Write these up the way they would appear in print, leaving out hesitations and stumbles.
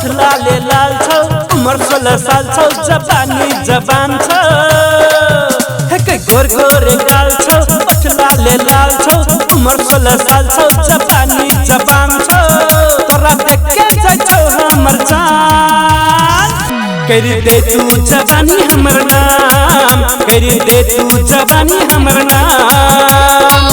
ओठला ले लाल छौ उमर 16 साल छौ जवानी जवान छौ हे गोर गोर गाल छौ ओठला ले लाल छौ उमर 16 साल छौ जवानी जवान छौ तोरा देख के जाय छौ हमर जान कर दे तू जवानी हमर नाम कर दे तू जवानी हमर नाम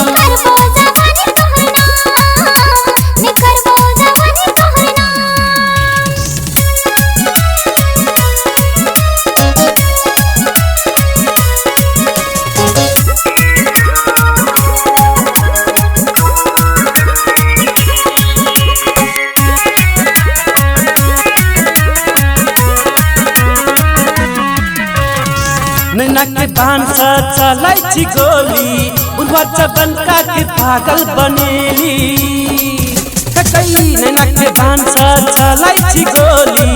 नैना के बाण से चलै छी गोली उड़वा चबनका के पागल बनेली नैना के बाण से चलै छी गोली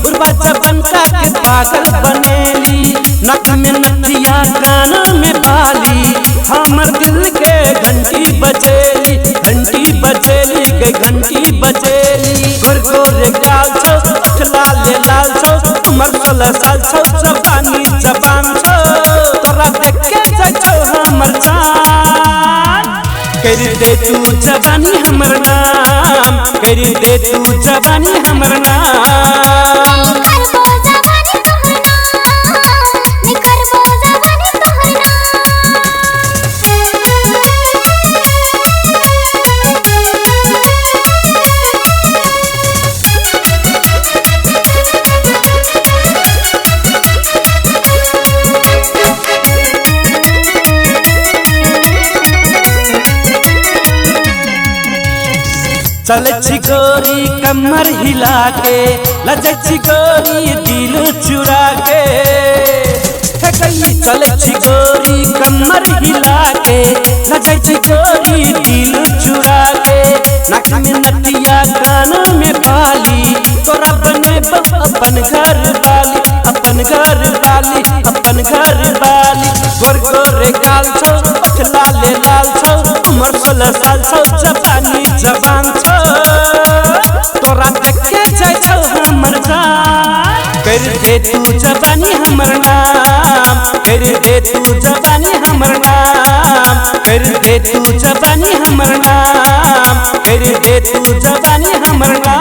उड़वा चबनका के पागल बनेली नक में नथिया कान में बाली हमर दिल के घंटी बजेली के घंटी बजेली गोर गोर गाल छौ ओठला ले लाल छौ उमर 16 साल छौ जवानी जवान छौ तोरा देख के जाय छौ हमर जान कर दे तू जवानी हमर नाम कर दे तू जवानी हमर नाम चल छी गोरी कमर हिला के लजै छी गोरी दिल चुरा के चल छी गोरी कमर हिला के लजै छी गोरी दिल चुरा के नाक में नथिया कान में बाली तोरा बने अपन घर वाली अपन घर वाली अपन घर वाली गोर गोर गाल छौ ओठला ले लाल छौ उमर 16 साल छौ जवानी जवान छौ तोरा देख के जाय छौ हमर जान कर दे तू जवानी हमर नाम कर दे तू जवानी हमर नाम कर दे तू जवानी हमर नाम कर दे तू जवानी हमर नाम।